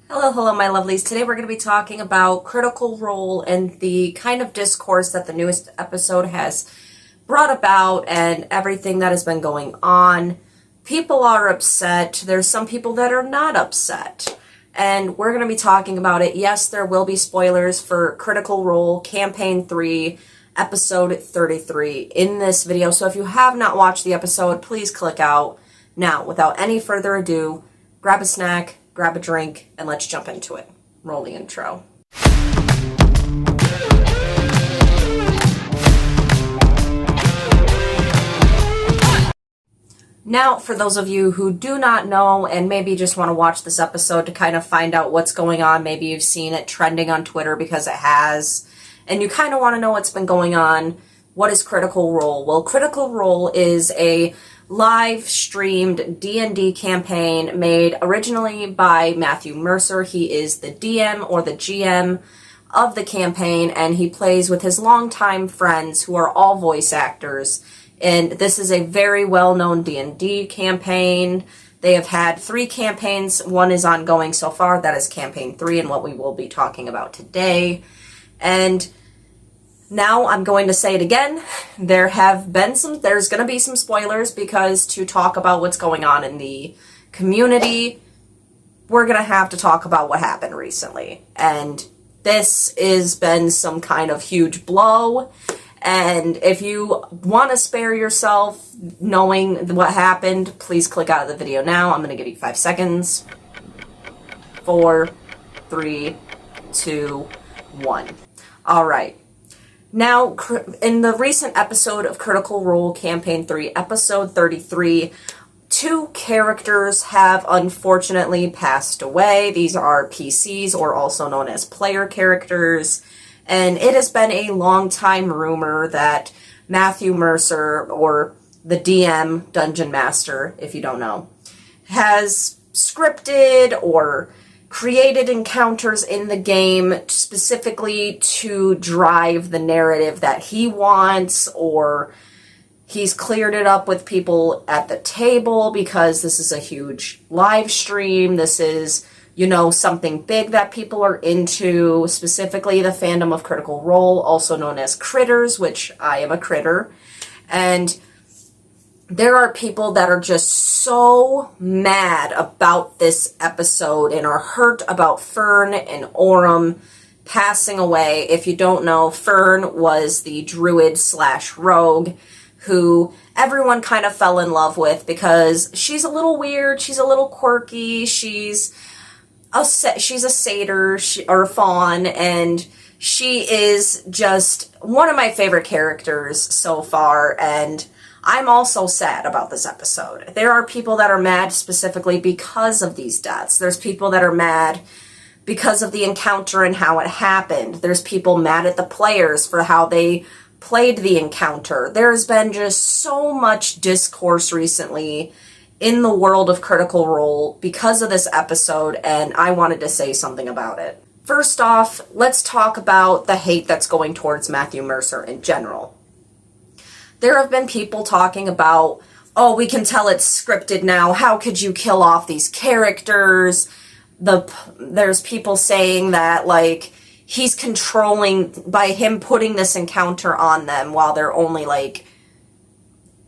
Hello, my lovelies. Today we're going to be talking about Critical Role and the kind of discourse that the newest episode has brought about and everything that has been going on. People are upset. There's some people that are not upset. And we're going to be talking about it. Yes, there will be spoilers for Critical Role Campaign 3, Episode 33 in this video. So if you have not watched the episode, please click out. Now, without any further ado, grab a snack, grab a drink, and let's jump into it. Roll the intro. Now, for those of you who do not know and maybe just want to watch this episode to kind of find out what's going on, maybe you've seen it trending on Twitter because it has, and you kind of want to know what's been going on, what is Critical Role? Well, Critical Role is a live streamed D&D campaign made originally by Matthew Mercer. He is the DM or the GM of the campaign, and he plays with his longtime friends who are all voice actors. And this is a very well-known D&D campaign. They have had 3 campaigns. One is ongoing so far. That is campaign 3 and what we will be talking about today. And now I'm going to say it again. There's going to be some spoilers because to talk about what's going on in the community, we're going to have to talk about what happened recently. And this has been some kind of huge blow. And if you want to spare yourself knowing what happened, please click out of the video now. I'm going to give you 5 seconds. 4, 3, 2, 1. All right. Now, in the recent episode of Critical Role Campaign 3, Episode 33, 2 characters have unfortunately passed away. These are PCs, or also known as player characters. And it has been a long time rumor that Matthew Mercer, or the DM, Dungeon Master, if you don't know, has scripted or created encounters in the game specifically to drive the narrative that he wants, or he's cleared it up with people at the table because this is a huge live stream. This is, something big that people are into, specifically the fandom of Critical Role, also known as critters, which I am a critter. And there are people that are just so mad about this episode and are hurt about Fern and Orem passing away. If you don't know, Fern was the druid / rogue who everyone kind of fell in love with because she's a little weird, she's a little quirky, she's a satyr or a fawn, and she is just one of my favorite characters so far. And I'm also sad about this episode. There are people that are mad specifically because of these deaths. There's people that are mad because of the encounter and how it happened. There's people mad at the players for how they played the encounter. There's been just so much discourse recently in the world of Critical Role because of this episode, and I wanted to say something about it. First off, let's talk about the hate that's going towards Matthew Mercer in general. There have been people talking about, oh, we can tell it's scripted now. How could you kill off these characters? There's people saying that, he's controlling by him putting this encounter on them while they're only, like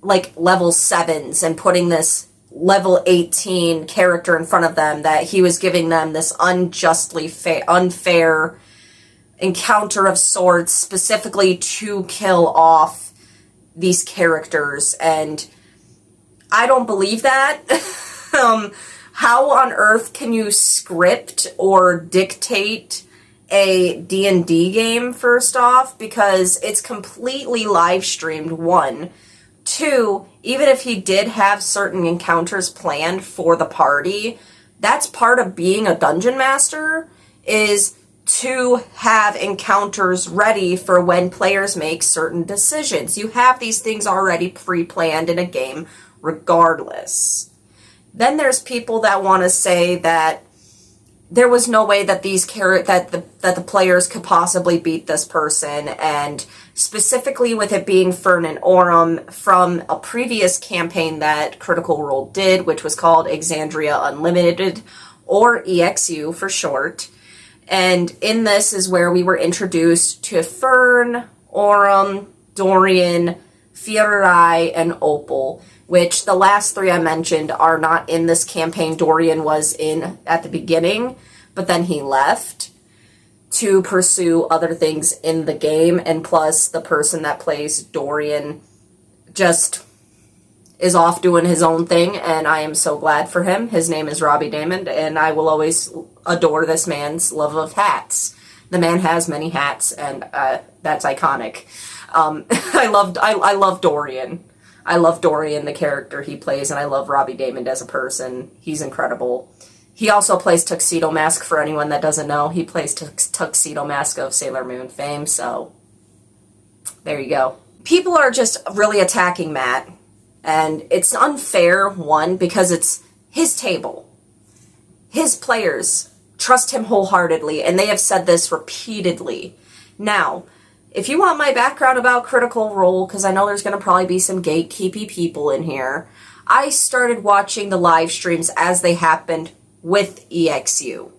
level 7s, and putting this level 18 character in front of them, that he was giving them this unjustly unfair encounter of sorts, specifically to kill off these characters. And I don't believe that. How on earth can you script or dictate a D&D game, first off? Because it's completely live streamed, 1. 2, even if he did have certain encounters planned for the party, that's part of being a dungeon master, is to have encounters ready for when players make certain decisions. You have these things already pre-planned in a game regardless. Then there's people that want to say that there was no way that that the players could possibly beat this person, and specifically with it being Fern and Orem from a previous campaign that Critical Role did, which was called Exandria Unlimited, or EXU for short. And in this is where we were introduced to Fern, Aurum, Dorian, Fierai, and Opal, which the last three I mentioned are not in this campaign. Dorian was in at the beginning, but then he left to pursue other things in the game, and plus the person that plays Dorian just is off doing his own thing, and I am so glad for him. His name is Robbie Damon, and I will always adore this man's love of hats. The man has many hats, and that's iconic. I love Dorian. I love Dorian, the character he plays, and I love Robbie Damon as a person. He's incredible. He also plays Tuxedo Mask, for anyone that doesn't know. He plays Tuxedo Mask of Sailor Moon fame, so there you go. People are just really attacking Matt, and it's unfair, one, because it's his table. His players trust him wholeheartedly, and they have said this repeatedly. Now, if you want my background about Critical Role, because I know there's going to probably be some gatekeepy people in here, I started watching the live streams as they happened with EXU.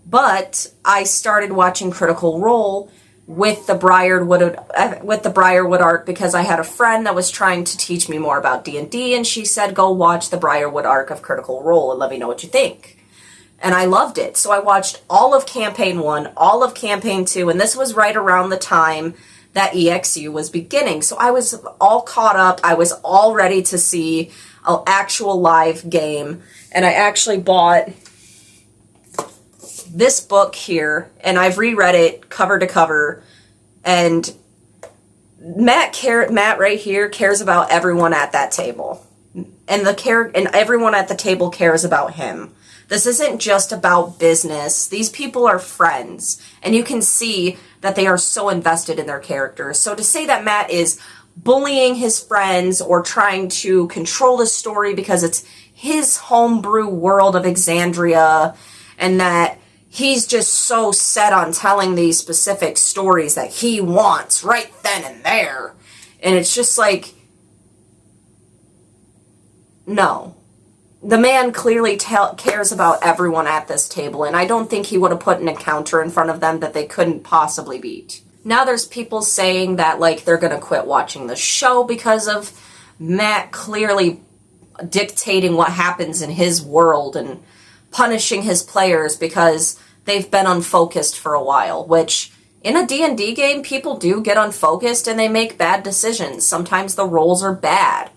But I started watching Critical Role with the Briarwood arc because I had a friend that was trying to teach me more about D&D, and she said, go watch the Briarwood arc of Critical Role and let me know what you think. And I loved it. So I watched all of Campaign 1, all of Campaign 2, and this was right around the time that EXU was beginning. So I was all caught up. I was all ready to see an actual live game. And I actually bought this book here, and I've reread it cover to cover. And Matt right here cares about everyone at that table. And everyone at the table cares about him. This isn't just about business. These people are friends, and you can see that they are so invested in their characters. So to say that Matt is bullying his friends or trying to control the story because it's his homebrew world of Exandria, and that he's just so set on telling these specific stories that he wants right then and there, and it's just like, no. The man clearly cares about everyone at this table, and I don't think he would have put an encounter in front of them that they couldn't possibly beat. Now there's people saying that, like, they're going to quit watching the show because of Matt clearly dictating what happens in his world and punishing his players because they've been unfocused for a while, which in a D&D game, people do get unfocused and they make bad decisions. Sometimes the rolls are bad.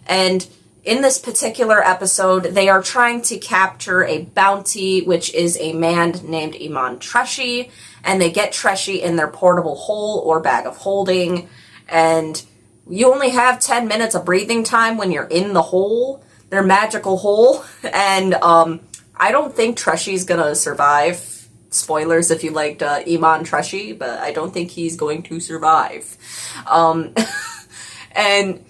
And in this particular episode, they are trying to capture a bounty, which is a man named Iman Treshi, and they get Treshi in their portable hole or bag of holding, and you only have 10 minutes of breathing time when you're in the hole, their magical hole, and I don't think Treshi's gonna survive. Spoilers if you liked Iman Treshi, but I don't think he's going to survive. And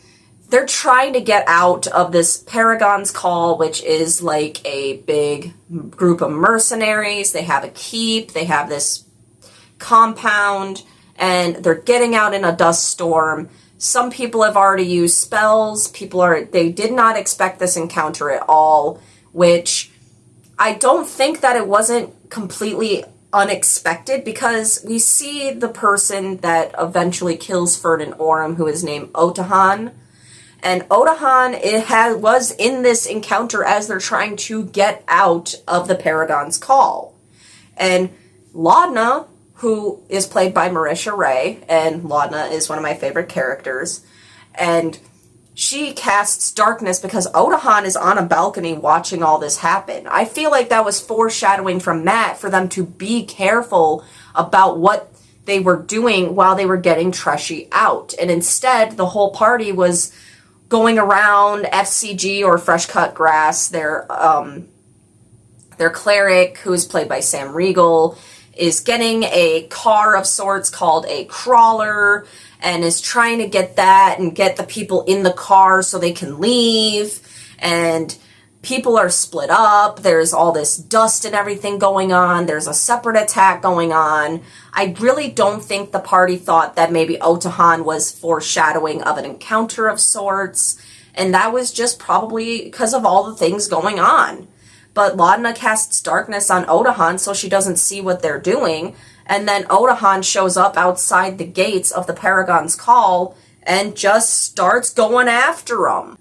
they're trying to get out of this Paragon's Call, which is like a big group of mercenaries. They have a keep, they have this compound, and they're getting out in a dust storm. Some people have already used spells. They did not expect this encounter at all, which I don't think that it wasn't completely unexpected, because we see the person that eventually kills Fern and Aurum, who is named Otahan. And Otahan was in this encounter as they're trying to get out of the Paragon's Call. And Laudna, who is played by Marisha Ray, and Laudna is one of my favorite characters, and she casts darkness because Otahan is on a balcony watching all this happen. I feel like that was foreshadowing from Matt for them to be careful about what they were doing while they were getting Treshi out. And instead, the whole party was going around FCG, or Fresh Cut Grass. Their cleric, who is played by Sam Riegel, is getting a car of sorts called a crawler, and is trying to get that and get the people in the car so they can leave. And people are split up. There's all this dust and everything going on. There's a separate attack going on. I really don't think the party thought that maybe Otahan was foreshadowing of an encounter of sorts. And that was just probably because of all the things going on. but Laudna casts darkness on Odahan so she doesn't see what they're doing, and then Odahan shows up outside the gates of the Paragon's Call and just starts going after them.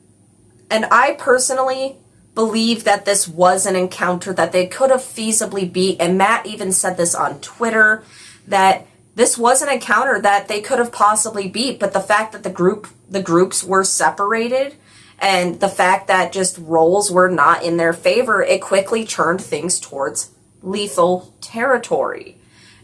And I personally believe that this was an encounter that they could have feasibly beat, and Matt even said this on Twitter, that this was an encounter that they could have possibly beat, but the fact that the groups were separated and the fact that just roles were not in their favor, it quickly turned things towards lethal territory.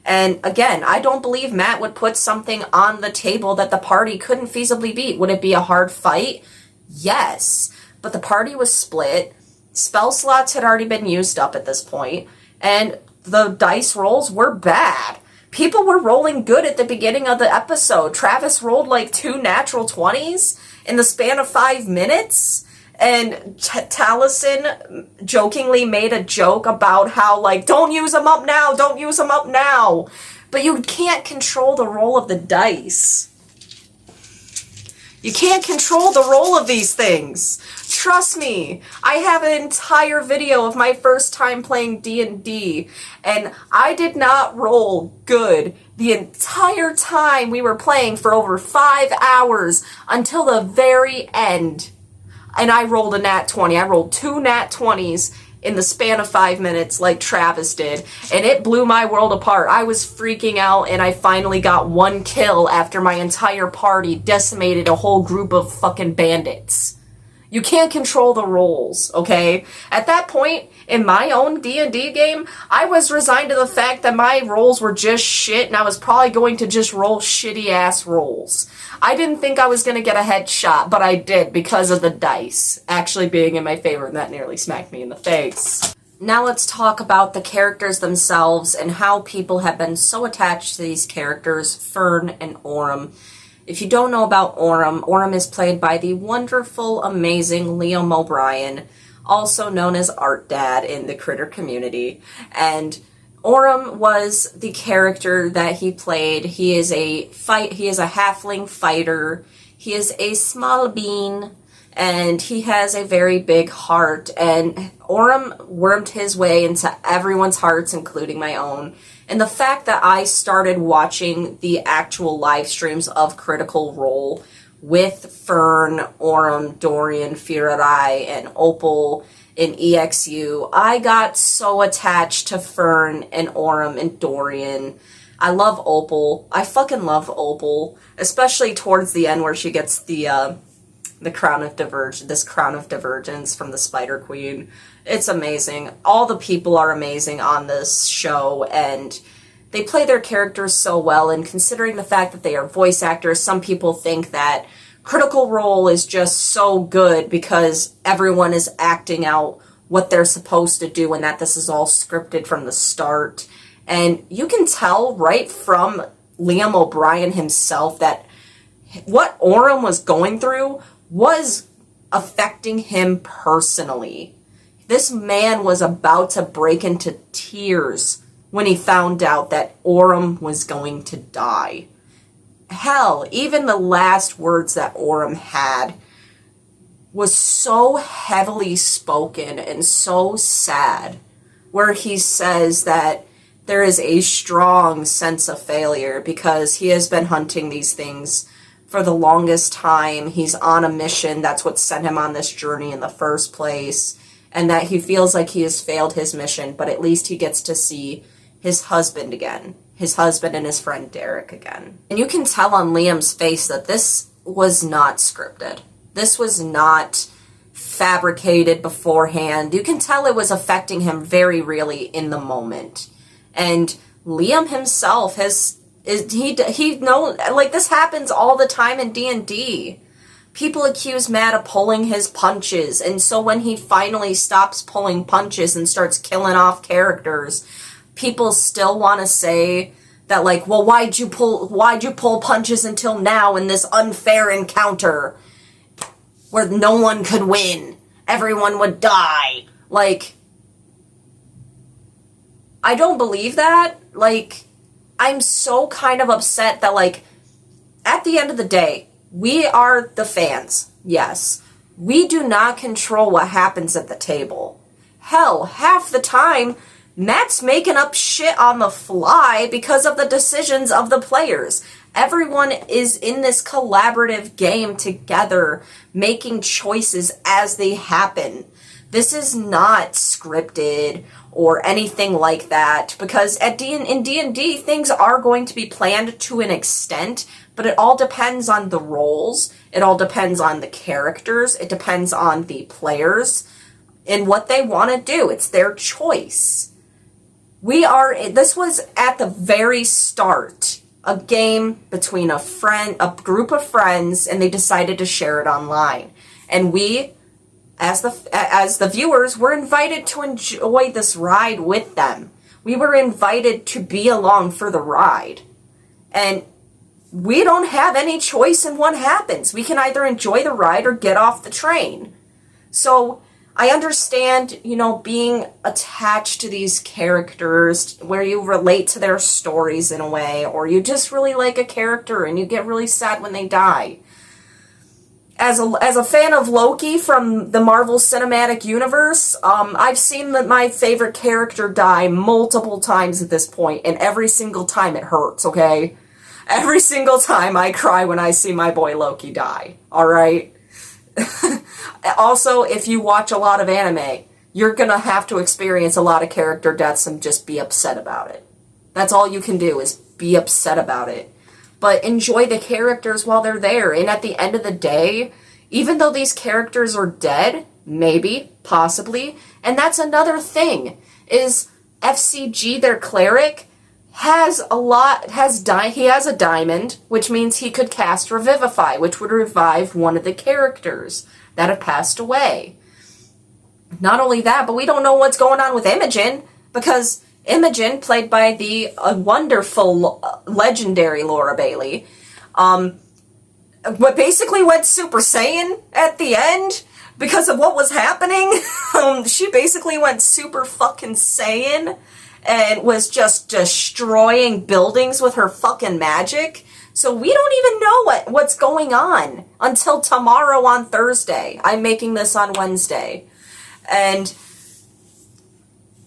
And again, I don't believe Matt would put something on the table that the party couldn't feasibly beat. Would it be a hard fight? Yes. But the party was split. Spell slots had already been used up at this point, and the dice rolls were bad. People were rolling good at the beginning of the episode. Travis rolled like 2 natural 20s in the span of 5 minutes. And Taliesin jokingly made a joke about how, like, don't use them up now, don't use them up now. But you can't control the roll of the dice. You can't control the roll of these things. Trust me, I have an entire video of my first time playing D&D, and I did not roll good the entire time we were playing for over 5 hours until the very end. And I rolled a nat 20. I rolled 2 nat 20s in the span of 5 minutes like Travis did, and it blew my world apart. I was freaking out, and I finally got 1 kill after my entire party decimated a whole group of fucking bandits. You can't control the rolls, okay? At that point, in my own D&D game, I was resigned to the fact that my rolls were just shit, and I was probably going to just roll shitty-ass rolls. I didn't think I was going to get a headshot, but I did because of the dice actually being in my favor, and that nearly smacked me in the face. Now let's talk about the characters themselves and how people have been so attached to these characters, Fern and Orym. If you don't know about Orym, Orym is played by the wonderful, amazing Liam O'Brien, also known as Art Dad in the Critter community. And Orym was the character that he played. He is a halfling fighter. He is a small bean, and he has a very big heart. And Orym wormed his way into everyone's hearts, including my own. And the fact that I started watching the actual live streams of Critical Role with Fern, Orym, Dorian, Firarai, and Opal in EXU, I got so attached to Fern and Orym and Dorian. I love Opal. I fucking love Opal, especially towards the end where she gets the crown of divergence from the Spider Queen. It's amazing. All the people are amazing on this show, and they play their characters so well, and considering the fact that they are voice actors, some people think that Critical Role is just so good because everyone is acting out what they're supposed to do and that this is all scripted from the start. And you can tell right from Liam O'Brien himself that what Orym was going through was affecting him personally. This man was about to break into tears when he found out that Orym was going to die. Hell, even the last words that Orym had was so heavily spoken and so sad, where he says that there is a strong sense of failure because he has been hunting these things for the longest time. He's on a mission. That's what sent him on this journey in the first place. And that he feels like he has failed his mission, but at least he gets to see his husband again. His husband and his friend Derek again. And you can tell on Liam's face that this was not scripted. This was not fabricated beforehand. You can tell it was affecting him very really in the moment. And Liam himself he knows, like, this happens all the time in D&D. People accuse Matt of pulling his punches, and so when he finally stops pulling punches and starts killing off characters, people still want to say that, like, well, why'd you pull punches until now in this unfair encounter where no one could win? Everyone would die. Like, I don't believe that. Like, I'm so kind of upset that, like, at the end of the day, we are the fans, yes. We do not control what happens at the table. Hell, half the time, Matt's making up shit on the fly because of the decisions of the players. Everyone is in this collaborative game together, making choices as they happen. This is not scripted or anything like that, because in D&D, things are going to be planned to an extent, but it all depends on the roles, it all depends on the characters, it depends on the players, and what they want to do. It's their choice. This was at the very start, a game between a group of friends, and they decided to share it online. And we, as the viewers, were invited to enjoy this ride with them. We were invited to be along for the ride. And we don't have any choice in what happens. We can either enjoy the ride or get off the train. So I understand, being attached to these characters where you relate to their stories in a way, or you just really like a character and you get really sad when they die. As a fan of Loki from the Marvel Cinematic Universe, I've seen my favorite character die multiple times at this point, and every single time it hurts, okay? Every single time I cry when I see my boy Loki die, alright? Also, if you watch a lot of anime, you're gonna have to experience a lot of character deaths and just be upset about it. That's all you can do, is be upset about it. But enjoy the characters while they're there. And at the end of the day, even though these characters are dead, maybe, possibly, and that's another thing, is FCG, their cleric, he has a diamond, which means he could cast Revivify, which would revive one of the characters that have passed away. Not only that, but we don't know what's going on with Imogen, because Imogen, played by the wonderful, legendary Laura Bailey, basically went Super Saiyan at the end because of what was happening. She basically went Super fucking Saiyan and was just destroying buildings with her fucking magic. So we don't even know what's going on until tomorrow on Thursday. I'm making this on Wednesday. And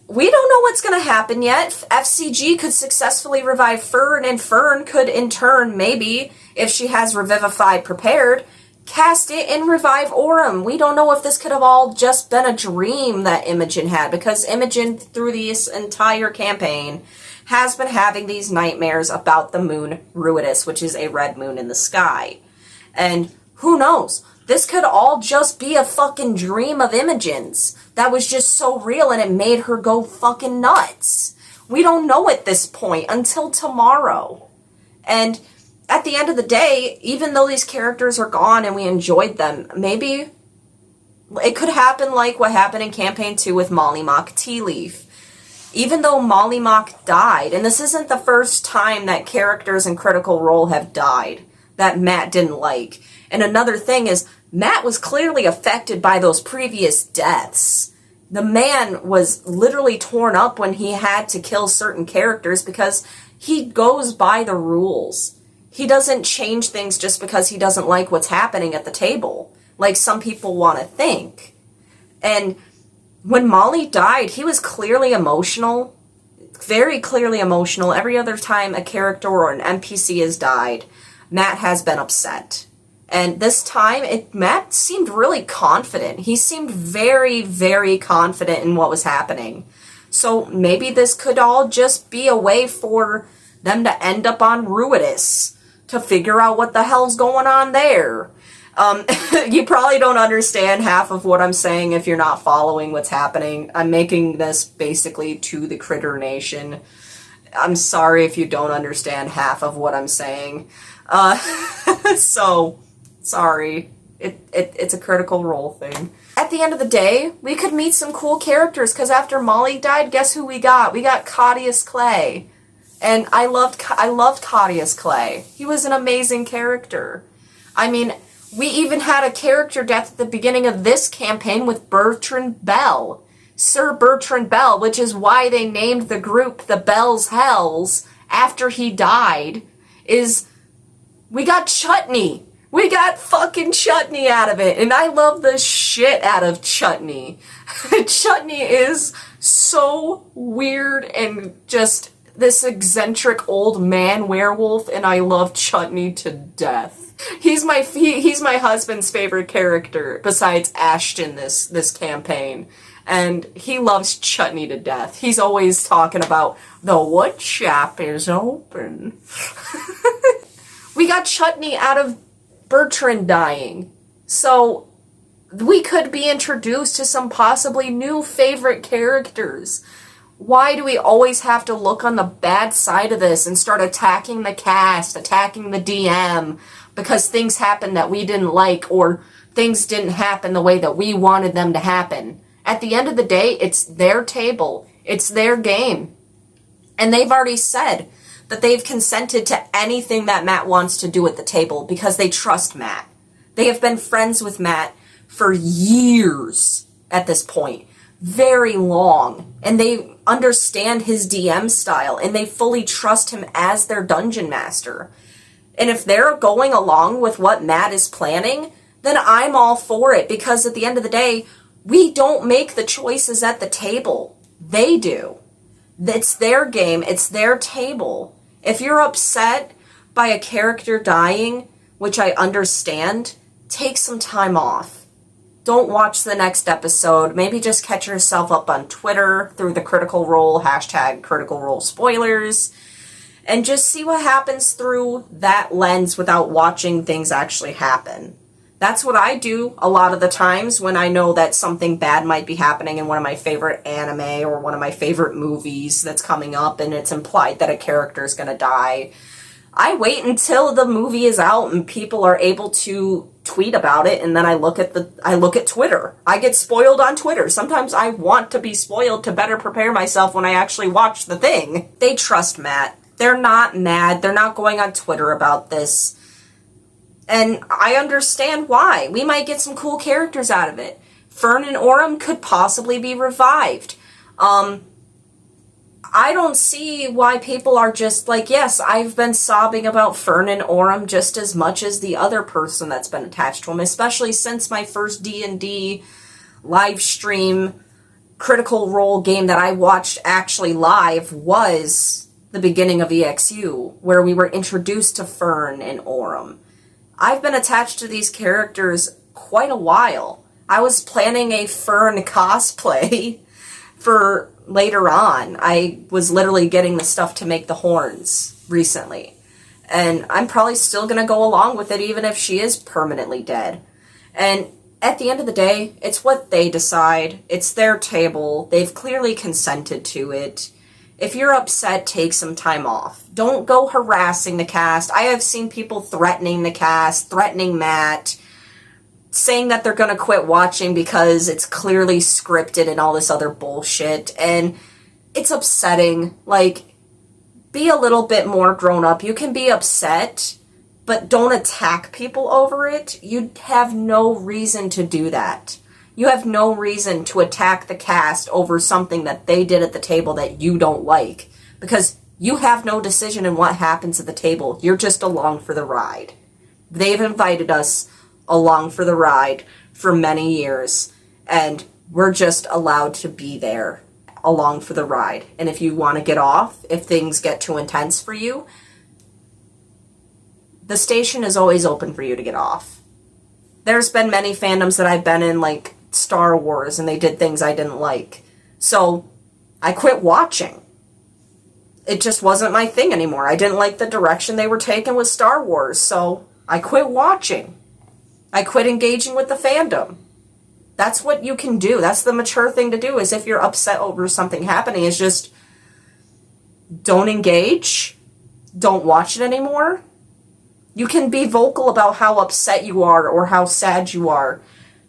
we don't know what's going to happen yet. FCG could successfully revive Fern, and Fern could in turn, maybe, if she has Revivify prepared, cast it and revive Orem. We don't know if this could have all just been a dream that Imogen had, because Imogen, through this entire campaign, has been having these nightmares about the moon Ruidus, which is a red moon in the sky. And who knows? This could all just be a fucking dream of Imogen's that was just so real and it made her go fucking nuts. We don't know at this point until tomorrow. And at the end of the day, even though these characters are gone and we enjoyed them, maybe it could happen like what happened in Campaign 2 with Molly Mock Tea Leaf. Even though Molly Mock died, and this isn't the first time that characters in Critical Role have died that Matt didn't like. And another thing is, Matt was clearly affected by those previous deaths. The man was literally torn up when he had to kill certain characters because he goes by the rules. He doesn't change things just because he doesn't like what's happening at the table, like some people want to think. And when Molly died, he was clearly emotional, very clearly emotional. Every other time a character or an NPC has died, Matt has been upset. And this time, Matt seemed really confident. He seemed very, very confident in what was happening. So maybe this could all just be a way for them to end up on Ruidus, to figure out what the hell's going on there. You probably don't understand half of what I'm saying if you're not following what's happening. I'm making this basically to the Critter Nation. I'm sorry if you don't understand half of what I'm saying. So, sorry. It's a Critical Role thing. At the end of the day, we could meet some cool characters, because after Molly died, guess who we got? We got Claudius Clay. And I loved Claudius Clay. He was an amazing character. I mean, we even had a character death at the beginning of this campaign with Bertrand Bell. Sir Bertrand Bell, which is why they named the group the Bells Hells after he died, is we got Chutney. We got fucking Chutney out of it, and I love the shit out of Chutney. Chutney is so weird and just this eccentric old man werewolf, and I love Chutney to death. He's my husband's favorite character besides Ashton this campaign, and he loves Chutney to death. He's always talking about the wood shop is open. We got Chutney out of Bertrand dying, so we could be introduced to some possibly new favorite characters. Why do we always have to look on the bad side of this and start attacking the cast, attacking the DM, because things happened that we didn't like, or things didn't happen the way that we wanted them to happen? At the end of the day, it's their table, it's their game, and they've already said that they've consented to anything that Matt wants to do at the table because they trust Matt. They have been friends with Matt for years at this point, very long, and they understand his DM style, and they fully trust him as their dungeon master. And if they're going along with what Matt is planning, then I'm all for it, because at the end of the day, we don't make the choices at the table. They do. It's their game, it's their table. If you're upset by a character dying, which I understand, take some time off. Don't watch the next episode. Maybe just catch yourself up on Twitter through the Critical Role, #CriticalRoleSpoilers, and just see what happens through that lens without watching things actually happen. That's what I do a lot of the times when I know that something bad might be happening in one of my favorite anime or one of my favorite movies that's coming up, and it's implied that a character is going to die. I wait until the movie is out and people are able to tweet about it, and then I look at Twitter. I get spoiled on Twitter. Sometimes I want to be spoiled to better prepare myself when I actually watch the thing. They trust Matt. They're not mad. They're not going on Twitter about this. And I understand why. We might get some cool characters out of it. Fern and Orem could possibly be revived. I don't see why people are just like, yes, I've been sobbing about Fern and Orem just as much as the other person that's been attached to him, especially since my first D&D live stream Critical Role game that I watched actually live was the beginning of EXU, where we were introduced to Fern and Orem. I've been attached to these characters quite a while. I was planning a Fern cosplay for later on. I was literally getting the stuff to make the horns recently. And I'm probably still going to go along with it even if she is permanently dead. And at the end of the day, it's what they decide. It's their table. They've clearly consented to it. If you're upset, take some time off. Don't go harassing the cast. I have seen people threatening the cast, threatening Matt, saying that they're going to quit watching because it's clearly scripted and all this other bullshit. And it's upsetting. Like, be a little bit more grown up. You can be upset, but don't attack people over it. You have no reason to do that. You have no reason to attack the cast over something that they did at the table that you don't like, because you have no decision in what happens at the table. You're just along for the ride. They've invited us along for the ride for many years, and we're just allowed to be there along for the ride. And if you want to get off, if things get too intense for you, the station is always open for you to get off. There's been many fandoms that I've been in, like Star Wars, and they did things I didn't like. So I quit watching. It just wasn't my thing anymore. I didn't like the direction they were taking with Star Wars, so I quit watching. I quit engaging with the fandom. That's what you can do. That's the mature thing to do, is if you're upset over something happening, is just don't engage. Don't watch it anymore. You can be vocal about how upset you are or how sad you are.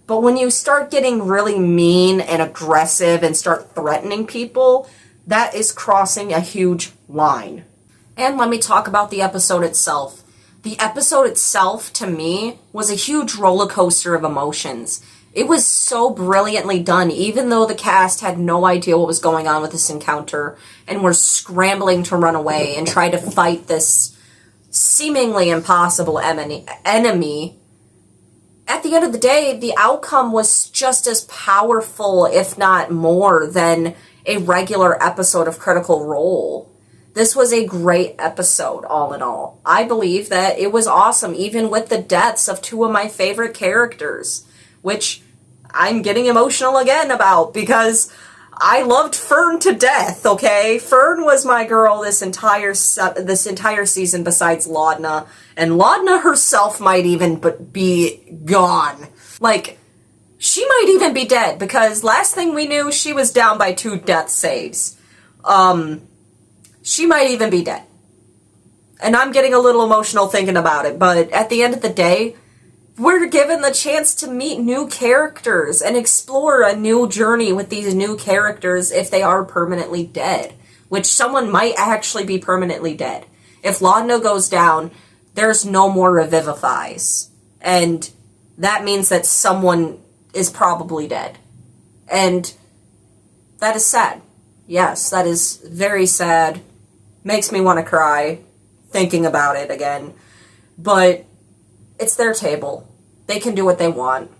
But when you start getting really mean and aggressive and start threatening people, that is crossing a huge line. And let me talk about the episode itself. The episode itself, to me, was a huge roller coaster of emotions. It was so brilliantly done, even though the cast had no idea what was going on with this encounter and were scrambling to run away and try to fight this seemingly impossible enemy, at the end of the day, the outcome was just as powerful, if not more, than a regular episode of Critical Role. This was a great episode, all in all. I believe that it was awesome, even with the deaths of two of my favorite characters, which I'm getting emotional again about, because I loved Fern to death, okay? Fern was my girl this entire season besides Laudna, and Laudna herself might even be gone. Like, she might even be dead, because last thing we knew, she was down by 2 death saves. She might even be dead. And I'm getting a little emotional thinking about it, but at the end of the day, we're given the chance to meet new characters and explore a new journey with these new characters if they are permanently dead, which someone might actually be permanently dead. If Laudna goes down, there's no more revivifies, and that means that someone is probably dead. And that is sad. Yes, that is very sad. Makes me want to cry thinking about it again. But it's their table. They can do what they want.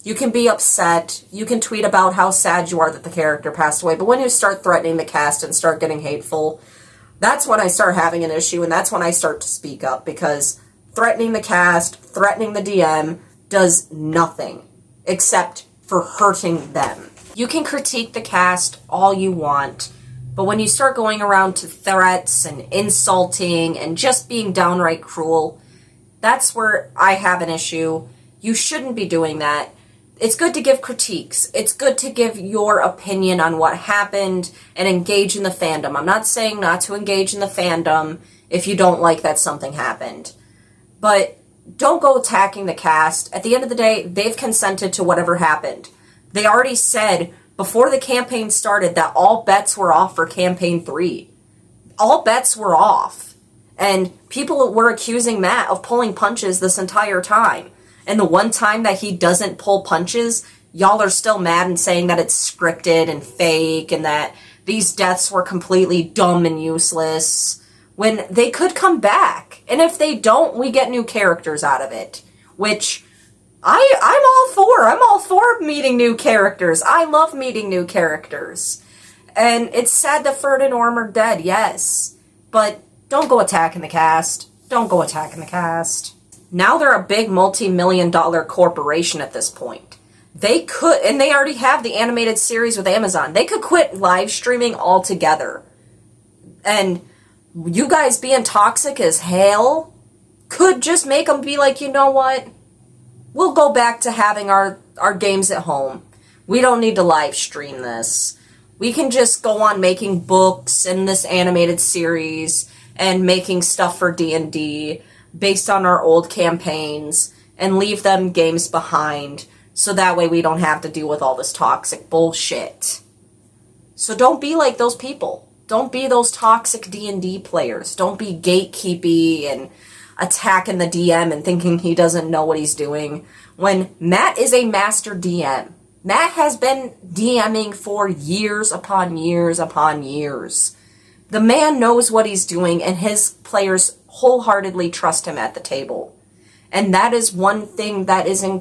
You can be upset. You can tweet about how sad you are that the character passed away. But when you start threatening the cast and start getting hateful, that's when I start having an issue, and that's when I start to speak up, because threatening the cast, threatening the DM does nothing except for hurting them. You can critique the cast all you want, but when you start going around to threats and insulting and just being downright cruel, that's where I have an issue. You shouldn't be doing that. It's good to give critiques. It's good to give your opinion on what happened and engage in the fandom. I'm not saying not to engage in the fandom if you don't like that something happened. But don't go attacking the cast. At the end of the day, they've consented to whatever happened. They already said before the campaign started that all bets were off for campaign 3. All bets were off. And people were accusing Matt of pulling punches this entire time. And the one time that he doesn't pull punches, y'all are still mad and saying that it's scripted and fake and that these deaths were completely dumb and useless, when they could come back. And if they don't, we get new characters out of it, which I'm all for. I'm all for meeting new characters. I love meeting new characters. And it's sad that Ferd and Orm are dead, yes. But don't go attacking the cast. Don't go attacking the cast. Now they're a big multi-million-dollar corporation at this point. They could, and they already have the animated series with Amazon. They could quit live streaming altogether. And you guys being toxic as hell could just make them be like, you know what? We'll go back to having our games at home. We don't need to live stream this. We can just go on making books and this animated series and making stuff for D&D based on our old campaigns and leave them games behind so that way we don't have to deal with all this toxic bullshit. So don't be like those people. Don't be those toxic D&D players. Don't be gatekeepy and attacking the DM and thinking he doesn't know what he's doing, when Matt is a master DM. Matt has been DMing for years upon years upon years. The man knows what he's doing, and his players wholeheartedly trust him at the table. And that is one thing that is a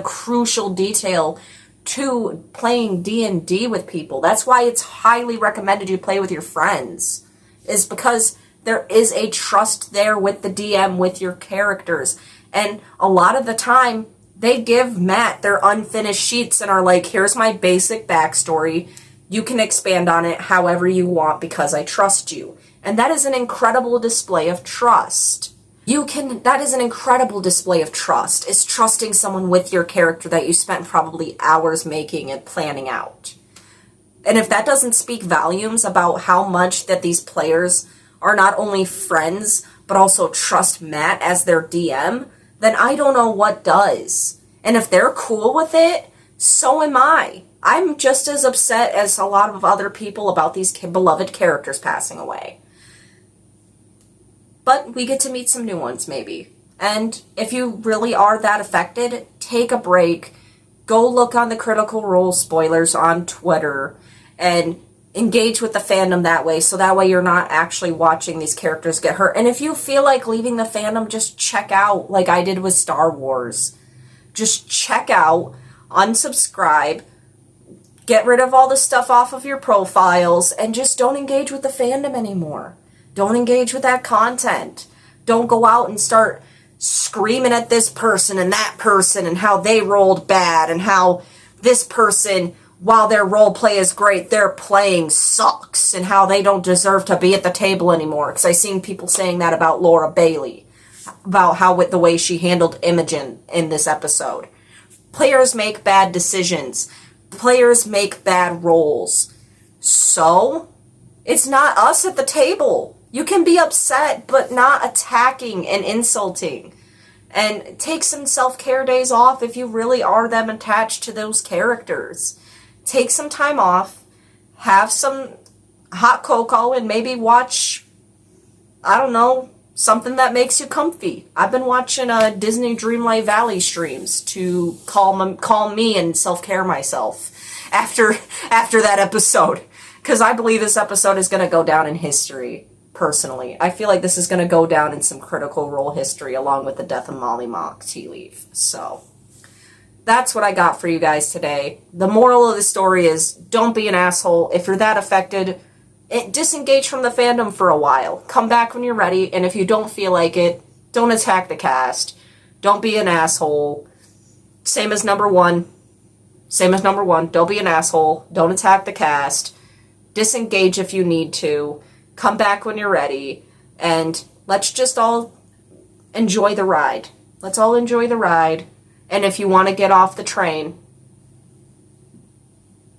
crucial detail to playing D&D with people. That's why it's highly recommended you play with your friends, is because there is a trust there with the DM, with your characters. And a lot of the time, they give Matt their unfinished sheets and are like, here's my basic backstory. You can expand on it however you want because I trust you. And that is an incredible display of trust. That is an incredible display of trust, is trusting someone with your character that you spent probably hours making and planning out. And if that doesn't speak volumes about how much that these players are not only friends, but also trust Matt as their DM, then I don't know what does. And if they're cool with it, so am I. I'm just as upset as a lot of other people about these beloved characters passing away. But we get to meet some new ones, maybe. And if you really are that affected, take a break. Go look on the Critical Role spoilers on Twitter and engage with the fandom that way, so that way you're not actually watching these characters get hurt. And if you feel like leaving the fandom, just check out, like I did with Star Wars. Just check out, unsubscribe, get rid of all the stuff off of your profiles, and just don't engage with the fandom anymore. Don't engage with that content. Don't go out and start screaming at this person and that person and how they rolled bad and how this person, while their role play is great, their playing sucks and how they don't deserve to be at the table anymore. Because I've seen people saying that about Laura Bailey, about how with the way she handled Imogen in this episode. Players make bad decisions. Players make bad roles. So, it's not us at the table. You can be upset, but not attacking and insulting. And take some self-care days off if you really are them attached to those characters. Take some time off, have some hot cocoa, and maybe watch, I don't know, something that makes you comfy. I've been watching Disney Dreamlight Valley streams to calm me and self-care myself after that episode. Because I believe this episode is going to go down in history, personally. I feel like this is going to go down in some Critical Role history along with the death of Molly Mock Tea Leaf. So, that's what I got for you guys today. The moral of the story is, don't be an asshole. If you're that affected, disengage from the fandom for a while. Come back when you're ready, and if you don't feel like it, don't attack the cast. Don't be an asshole. Same as number one. Don't be an asshole. Don't attack the cast. Disengage if you need to. Come back when you're ready. And let's just all enjoy the ride. Let's all enjoy the ride. And if you want to get off the train,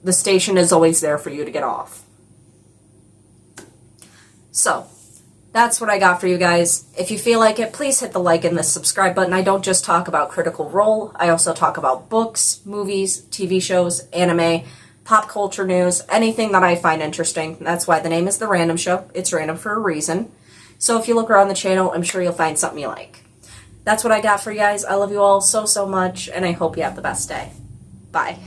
the station is always there for you to get off. So, that's what I got for you guys. If you feel like it, please hit the like and the subscribe button. I don't just talk about Critical Role. I also talk about books, movies, TV shows, anime, pop culture news, anything that I find interesting. That's why the name is The Random Show. It's random for a reason. So if you look around the channel, I'm sure you'll find something you like. That's what I got for you guys. I love you all so, so much, and I hope you have the best day. Bye.